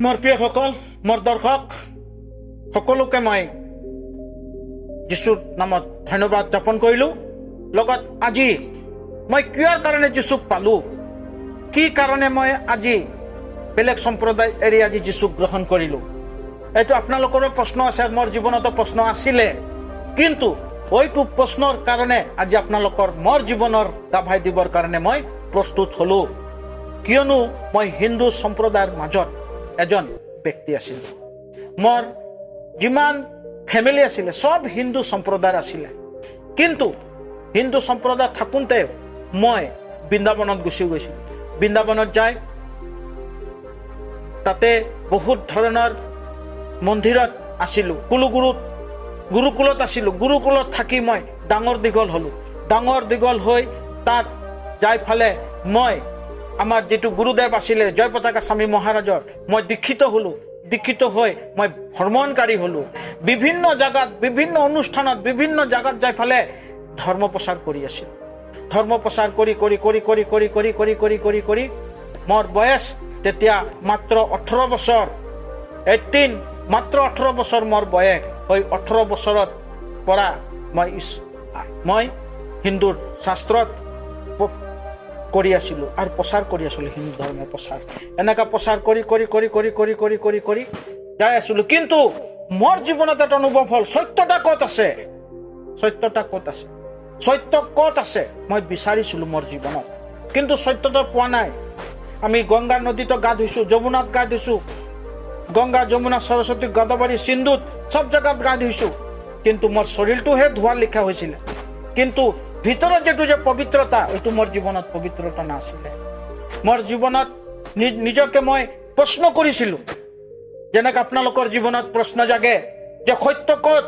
মোৰ প্ৰিয়সকল, মোৰ দৰ্শক সকলোকে মই যীশুৰ নামত ধন্যবাদ জ্ঞাপন কৰিলোঁ। লগত আজি মই কিয়ৰ কাৰণে যীশুক পালোঁ, কি কাৰণে মই আজি বেলেগ সম্প্ৰদায় এৰি আজি যীশুক গ্ৰহণ কৰিলোঁ, এইটো আপোনালোকৰো প্ৰশ্ন আছে, মোৰ জীৱনতো প্ৰশ্ন আছিলে। কিন্তু ওইটো প্ৰশ্নৰ কাৰণে আজি আপোনালোকৰ মোৰ জীৱনৰ গাভাই দিবৰ কাৰণে মই প্ৰস্তুত হ'লোঁ। কিয়নো মই হিন্দু সম্প্ৰদায়ৰ মাজত এজন ব্যক্তি আছিলোঁ। মোৰ যিমান ফেমিলি আছিলে সব হিন্দু সম্প্ৰদায়ৰ আছিলে। কিন্তু হিন্দু সম্প্ৰদায় থাকোঁতে মই বৃন্দাবনত গুচি গৈছিলোঁ। বৃন্দাবনত যাই তাতে বহুত ধৰণৰ মন্দিৰত আছিলোঁ, গুৰুকুলত আছিলোঁ। গুৰুকুলত থাকি মই ডাঙৰ দীঘল হ'লোঁ। ডাঙৰ দীঘল হৈ তাত যাই ফালে মই আমাৰ যিটো গুৰুদেৱ আছিলে জয়পতাকা স্বামী মহাৰাজৰ মই দীক্ষিত হ'লোঁ। দীক্ষিত হৈ মই ভ্ৰমণকাৰী হ'লোঁ। বিভিন্ন জাগাত, বিভিন্ন অনুষ্ঠানত, বিভিন্ন জাগাত যাই ফালে ধৰ্ম প্ৰচাৰ কৰি আছিলোঁ। ধৰ্ম প্ৰচাৰ কৰি কৰি কৰি কৰি কৰি কৰি কৰি কৰি কৰি কৰি মোৰ বয়স তেতিয়া মাত্ৰ 18 বছৰ, 18, মাত্ৰ 18 বছৰ মোৰ বয়স। হৈ 18 বছৰত পৰা মই হিন্দুৰ শাস্ত্ৰত কৰি আছিলোঁ আৰু প্ৰচাৰ কৰি আছিলোঁ। হিন্দু ধৰ্মৰ প্ৰচাৰ এনেকা প্ৰচাৰ কৰি কৰি কৰি কৰি কৰি কৰি কৰি কৰি যাই আছিলোঁ। কিন্তু মোৰ জীৱনত এটা অনুভৱ হ'ল, সত্যতা ক'ত আছে, সত্যতা ক'ত আছে, সত্য ক'ত আছে মই বিচাৰিছিলোঁ মোৰ জীৱনত, কিন্তু সত্যতা পোৱা নাই। আমি গংগা নদীতো গা ধুইছোঁ, যমুনাত গা ধুইছোঁ, গংগা, যমুনা, সৰস্বতী, গোদাবৰী, সিন্ধুত সব জাগাত গা ধুইছোঁ। কিন্তু মোৰ শৰীৰটোহে ধোৱা লিখা হৈছিলে, কিন্তু ভিতৰত যেটো যে পবিত্ৰতা, এইটো মোৰ জীৱনত পবিত্ৰতা নাছিলে। মোৰ জীৱনত নিজকে মই প্ৰশ্ন কৰিছিলোঁ, যেনেকৈ আপোনালোকৰ জীৱনত প্ৰশ্ন জাগে যে সত্য ক'ত,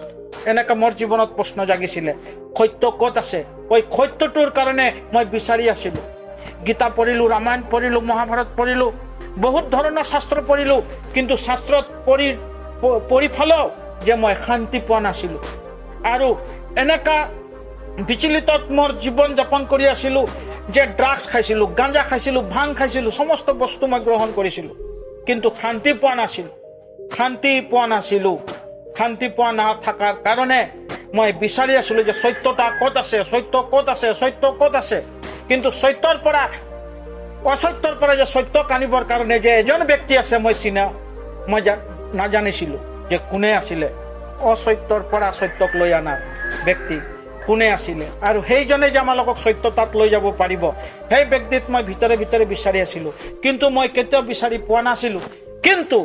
এনেকৈ মোৰ জীৱনত প্ৰশ্ন জাগিছিলে, সত্য ক'ত আছে। ওই সত্যটোৰ কাৰণে মই বিচাৰি আছিলোঁ। গীতা পঢ়িলোঁ, ৰামায়ণ পঢ়িলোঁ, মহাভাৰত পঢ়িলোঁ, বহুত ধৰণৰ শাস্ত্ৰ পঢ়িলোঁ, কিন্তু শাস্ত্ৰত পঢ়ি ফালেও যে মই শান্তি পোৱা নাছিলোঁ। আৰু এনেকা বিচলিতত মোৰ জীৱন যাপন কৰি আছিলোঁ যে ড্ৰাগছ খাইছিলোঁ, গাঁজা খাইছিলোঁ, ভাং খাইছিলোঁ, সমস্ত বস্তু মই গ্ৰহণ কৰিছিলোঁ, কিন্তু শান্তি পোৱা নাছিলোঁ। শান্তি পোৱা নাছিলোঁ। শান্তি পোৱা নথকাৰ কাৰণে মই বিচাৰি আছিলোঁ যে সত্যতা ক'ত আছে, সত্য ক'ত আছে, সত্য ক'ত আছে। কিন্তু সত্যৰ পৰা অসত্যৰ পৰা যে সত্যক আনিবৰ কাৰণে যে এজন ব্যক্তি আছে মই নাজানিছিলোঁ যে কোনে আছিলে। অসত্যৰ পৰা সত্যক লৈ অনা ব্যক্তি কোনে আছিলে, আৰু সেইজনে যে আমালোকক সত্যতাত লৈ যাব পাৰিব, সেই ব্যক্তিত মই ভিতৰে ভিতৰে বিচাৰি আছিলোঁ। কিন্তু মই কেতিয়াও বিচাৰি পোৱা নাছিলোঁ। কিন্তু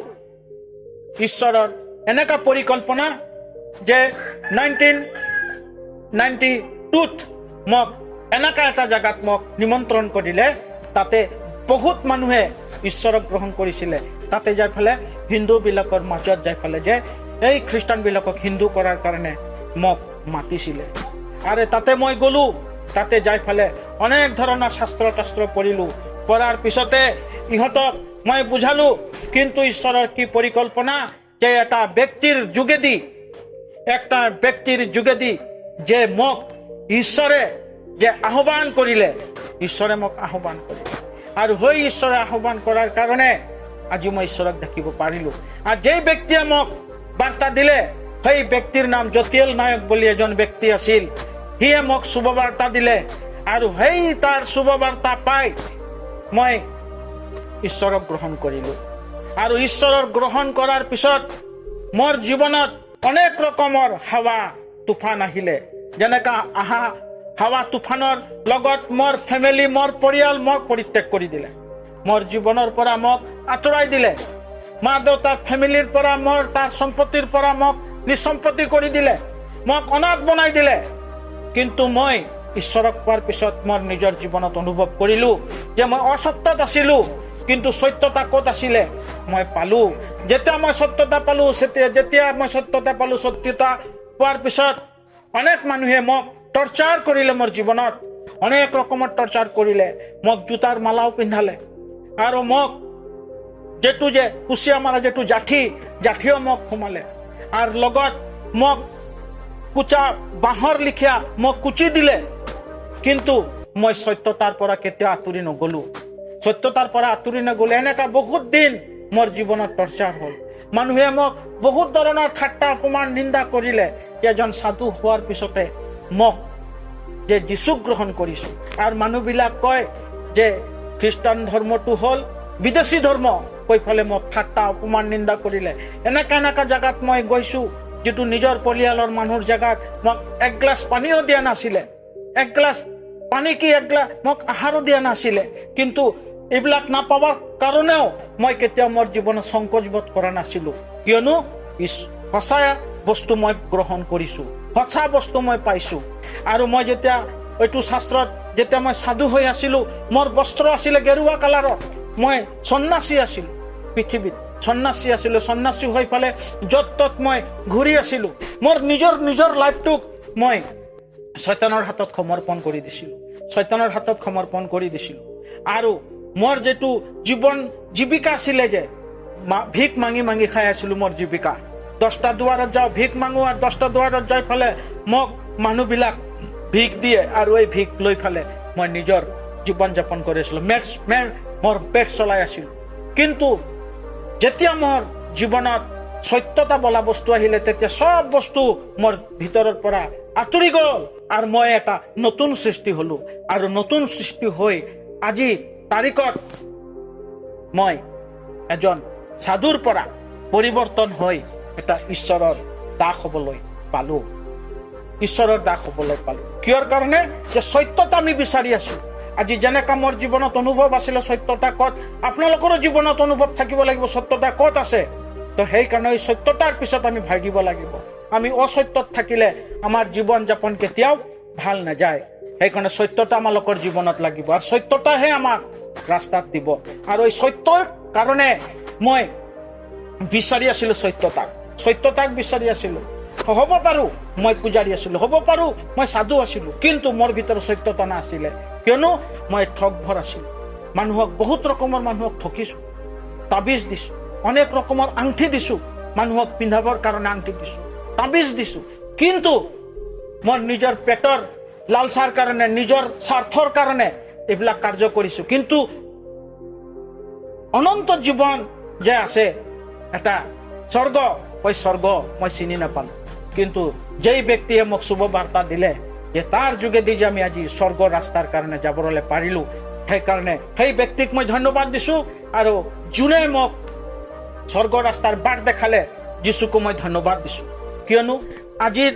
ঈশ্বৰৰ এনেকা পৰিকল্পনা যে 1992ত মোক এনেকা এটা জাগাত মোক নিমন্ত্ৰণ কৰিলে, তাতে বহুত মানুহে ঈশ্বৰক গ্ৰহণ কৰিছিলে। তাতে যাই ফালে হিন্দুবিলাকৰ মাজত যাই ফালে যে এই খ্ৰীষ্টানবিলাকক হিন্দু কৰাৰ কাৰণে মোক মাতিছিলে। আৰু তাতে মই গ'লোঁ। তাতে যাই ফালে অনেক ধৰণৰ শাস্ত্ৰ পঢ়িলোঁ। পঢ়াৰ পিছতে ইহঁতক মই বুঝালোঁ, কিন্তু ঈশ্বৰৰ কি পৰিকল্পনা যে এটা ব্যক্তিৰ যোগেদি যে মোক ঈশ্বৰে যে আহ্বান কৰিলে, ঈশ্বৰে মোক আহ্বান কৰিলে, আৰু সেই ঈশ্বৰে আহ্বান কৰাৰ কাৰণে আজি মই ঈশ্বৰক দেখিব পাৰিলোঁ। আৰু যেই ব্যক্তিয়ে মোক বাৰ্তা দিলে, সেই ব্যক্তিৰ নাম জ্যোতিয়েল নায়ক বুলি এজন ব্যক্তি আছিল। সিয়ে মোক শুভবাৰ্তা দিলে, আৰু সেই তাৰ শুভবাৰ্তা পাই মই ঈশ্বৰক গ্ৰহণ কৰিলোঁ। আৰু ঈশ্বৰৰ গ্ৰহণ কৰাৰ পিছত মোৰ জীৱনত অনেক ৰকমৰ হাৱা তুফান আহিলে। যেনেকা হাৱা তুফানৰ লগত মোৰ ফেমিলি, মোৰ পৰিয়াল মোক পৰিত্যাগ কৰি দিলে। মোৰ জীৱনৰ পৰা মোক আঁতৰাই দিলে। মা দেউতাৰ ফেমিলিৰ পৰা, মোৰ তাৰ সম্পত্তিৰ পৰা মোক নিঃসম্পত্তি কৰি দিলে, মোক অনাথ বনাই দিলে। কিন্তু মই ঈশ্বৰক পোৱাৰ পিছত মোৰ নিজৰ জীৱনত অনুভৱ কৰিলোঁ যে মই অসত্যত আছিলোঁ, কিন্তু সত্যতা ক'ত আছিলে মই পালোঁ। যেতিয়া মই সত্যতা পালোঁ, সত্যতা পোৱাৰ পিছত অনেক মানুহে মোক টৰ্চাৰ কৰিলে। মোৰ জীৱনত অনেক ৰকমৰ টৰ্চাৰ কৰিলে। মোক জোতাৰ মালাও পিন্ধালে, আৰু মোক যেটো যে কুচিয়া মাৰা যেটো জাঠিও মোক সোমালে, আৰু লগত মোক কুচা বাঁহৰ লিখীয়া মোক কুচি দিলে। কিন্তু মই সত্যতাৰ পৰা কেতিয়াও আঁতৰি নগ'লোঁ। সত্যতাৰ পৰা আঁতৰি নগ'লে এনেকা বহুত দিন মোৰ জীৱনত টৰ্চাৰ হ'ল। মানুহে মোক বহুত ধৰণৰ ঠাট্টা অপমান নিন্দা কৰিলে। এজন সাধু হোৱাৰ পিছতে মোক যে যীচু গ্ৰহণ কৰিছোঁ। আৰু মানুহবিলাক কয় যে খ্ৰীষ্টান ধৰ্মটো হ'ল বিদেশী ধৰ্ম, কৈ ফালে মোক ঠাট্টা অপমান নিন্দা কৰিলে। এনেকা জেগাত মই গৈছোঁ যিটো নিজৰ পৰিয়ালৰ মানুহৰ জেগাত মোক এক গ্লাছ পানীও দিয়া নাছিলে। এক গ্লাছ পানী কি এক গ্লাছ মোক আহাৰো দিয়া নাছিলে। কিন্তু এইবিলাক নাপাবৰ কাৰণেও মই কেতিয়াও মোৰ জীৱনত সংকোচবোধ কৰা নাছিলোঁ, কিয়নো সঁচা বস্তু মই গ্ৰহণ কৰিছোঁ, সঁচা বস্তু মই পাইছোঁ। আৰু মই যেতিয়া এইটো শাস্ত্ৰত যেতিয়া মই সাধু হৈ আছিলোঁ, মোৰ বস্ত্ৰ আছিলে গেৰুৱা কালাৰৰ। মই সন্ন্যাসী আছিলোঁ, পৃথিৱীত সন্ন্যাসী আছিলোঁ। সন্ন্যাসী হৈ ফালে য'ত ত'ত মই ঘূৰি আছিলোঁ। মোৰ নিজৰ লাইফটোক মই শয়তানৰ হাতত সমৰ্পণ কৰি দিছিলোঁ, শয়তানৰ হাতত সমৰ্পণ কৰি দিছিলোঁ। আৰু মোৰ যিটো জীৱিকা আছিলে, যে ভিক মাঙি খাই আছিলোঁ, মোৰ জীৱিকা 10টা দুৱাৰত যাওঁ ভিক মাঙো, আৰু 10টা দুৱাৰত যাই ফালে মোক মানুহবিলাক ভিক দিয়ে, আৰু এই ভিক লৈ ফালে মই নিজৰ জীৱন যাপন কৰি আছিলোঁ। মোৰ পেট চলাই আছিলোঁ। কিন্তু যেতিয়া মোৰ জীৱনত সত্যতা বোলা বস্তু আহিলে, তেতিয়া সব বস্তু মোৰ ভিতৰৰ পৰা আঁতৰি গ'ল, আৰু মই এটা নতুন সৃষ্টি হ'লোঁ। আৰু নতুন সৃষ্টি হৈ আজি তাৰিখত মই এজন সাধুৰ পৰা পৰিৱৰ্তন হৈ এটা ঈশ্বৰৰ দাস হ'বলৈ পালোঁ। ঈশ্বৰৰ দাস হ'বলৈ পালোঁ কিহৰ কাৰণে? যে সত্যতা আমি বিচাৰি আছোঁ। আজি যেনেকা মোৰ জীৱনত অনুভৱ আছিলে সত্যতা ক'ত, আপোনালোকৰো জীৱনত অনুভৱ থাকিব লাগিব সত্যতা ক'ত আছে। তো সেইকাৰণে এই সত্যতাৰ পিছত আমি ভাগিব লাগিব। আমি অসত্যত থাকিলে আমাৰ জীৱন যাপন কেতিয়াও ভাল নাযায়। সেইকাৰণে সত্যতা আমালোকৰ জীৱনত লাগিব, আৰু সত্যতাহে আমাক ৰাস্তাত দিব। আৰু এই সত্যৰ কাৰণে মই বিচাৰি আছিলোঁ সত্যতাক বিচাৰি আছিলোঁ। হ'ব পাৰোঁ মই পূজাৰী আছিলোঁ, হ'ব পাৰোঁ মই সাধু আছিলোঁ, কিন্তু মোৰ ভিতৰত সত্যতা নাছিলে, কিয়নো মই ঠগভৰ আছিলোঁ। বহুত ৰকমৰ মানুহক ঠকিছোঁ, তাবিজ দিছোঁ, অনেক ৰকমৰ আংঠি দিছোঁ, মানুহক পিন্ধাবৰ কাৰণে আংঠি দিছোঁ, তাবিজ দিছোঁ। কিন্তু মোৰ নিজৰ পেটৰ লালচাৰ কাৰণে, নিজৰ স্বাৰ্থৰ কাৰণে এইবিলাক কাৰ্য কৰিছোঁ। কিন্তু অনন্ত জীৱন যে আছে, এটা স্বৰ্গ, ওই স্বৰ্গ মই চিনি নাপালোঁ। কিন্তু যেই ব্যক্তিয়ে মোক শুভ বাৰ্তা দিলে যে তাৰ যোগেদি যে আমি আজি স্বৰ্গৰ ৰাস্তাৰ কাৰণে যাবলৈ পাৰিলোঁ, সেইকাৰণে সেই ব্যক্তিক মই ধন্যবাদ দিছোঁ। আৰু যোনে মোক স্বৰ্গৰ ৰাস্তাৰ বাট দেখালে, যীচুকো মই ধন্যবাদ দিছোঁ। কিয়নো আজিৰ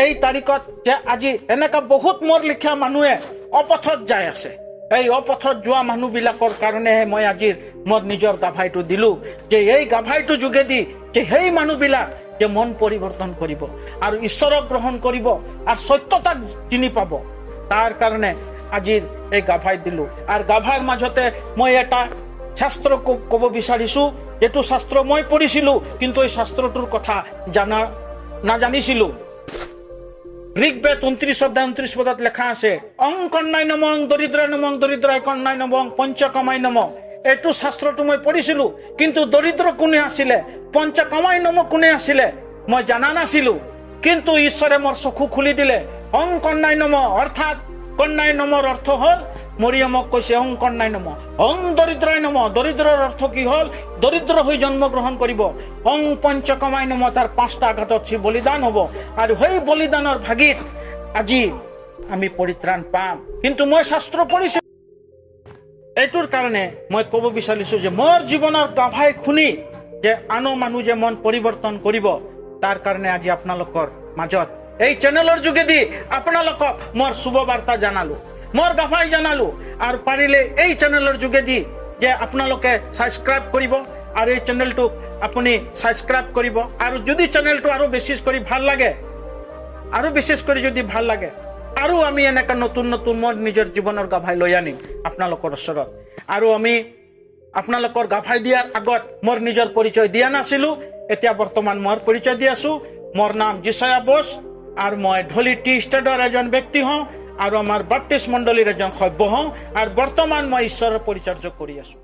এই তাৰিখত যে আজি এনেকা বহুত মোৰ লিখা মানুহে অপথত যাই আছে। এই অপথত যোৱা মানুহবিলাকৰ কাৰণেহে মই আজিৰ মোৰ নিজৰ গাভাইটো দিলোঁ, যে এই গাভাইটো যোগেদি যে সেই মানুহবিলাক যে মন পৰিৱৰ্তন কৰিব আৰু ঈশ্বৰক গ্ৰহণ কৰিব আৰু সত্যতাক চিনি পাব, তাৰ কাৰণে আজিৰ এই গাভাই দিলোঁ। আৰু গাভাৰ মাজতে মই এটা শাস্ত্ৰ ক'ব বিচাৰিছোঁ, যিটো শাস্ত্ৰ মই পঢ়িছিলোঁ, কিন্তু এই শাস্ত্ৰটোৰ কথা নাজানিছিলোঁ। ঋগ্বেদ 29 অধ্যায় 29 পদত লেখা আছে, অং কন্যাই নমঃ দৰিদ্ৰাই নমঃ দৰিদ্ৰাই কন্যাই নমঃ পঞ্চকামাই নমঃ। এইটো শাস্ত্ৰটো মই পঢ়িছিলোঁ, কিন্তু দৰিদ্ৰ কোনে আছিলে, পঞ্চকামাই নমঃ কোনে আছিলে মই জানা নাছিলোঁ। কিন্তু ঈশ্বৰে মোৰ চকু খুলি দিলে। অং কন্যাই নমঃ অৰ্থাৎ কন্যাই নমৰ অৰ্থ হ'ল, মৰিয়মক কৈছে অং কন্যাই নমঃ। অং দৰিদ্ৰাই নমঃ, দৰিদ্ৰৰ অৰ্থ কি হ'ল, দৰিদ্ৰ হৈ জন্মগ্ৰহণ কৰিব। অং পঞ্চকামাই নমঃ, তাৰ 5টা আঘাতত সি বলিদান হ'ব, আৰু সেই বলিদানৰ ভাগিত আজি আমি পৰিত্ৰাণ পাম। কিন্তু মই শাস্ত্ৰ পঢ়িছোঁ, এইটোৰ কাৰণে মই ক'ব বিচাৰিছোঁ যে মোৰ জীৱনৰ গাভাই শুনি যে আনো মানুহ যে মন পৰিৱৰ্তন কৰিব, তাৰ কাৰণে আজি আপোনালোকৰ মাজত এই চেনেলৰ যোগেদি আপোনালোকক মোৰ শুভ বাৰ্তা জনালোঁ, মোৰ গাভাই জনালোঁ। আৰু পাৰিলে এই চেনেলৰ যোগেদি যে আপোনালোকে ছাবস্ক্ৰাইব কৰিব, আৰু এই চেনেলটোক আপুনি ছাবস্ক্ৰাইব কৰিব। আৰু যদি চেনেলটো আৰু বিশেষ কৰি ভাল লাগে, আৰু বিশেষ কৰি যদি ভাল লাগে, আৰু আমি এনেকৈ নতুন নতুন মোৰ নিজৰ জীৱনৰ গাভাই লৈ আনিম আপোনালোকৰ ওচৰত। আৰু আমি আপোনালোকৰ গাভাই দিয়াৰ আগত মোৰ নিজৰ পৰিচয় দিয়া নাছিলোঁ, এতিয়া বৰ্তমান মোৰ পৰিচয় দি আছোঁ। মোৰ নাম যিচয়া বোস, আৰু মই ঢলি টি ষ্টেটৰ এজন ব্যক্তি হওঁ, আৰু আমাৰ বাপ্টিষ্ট মণ্ডলীৰ এজন সভ্য হওঁ, আৰু বৰ্তমান মই ঈশ্বৰৰ পৰিচৰ্যা কৰি আছোঁ।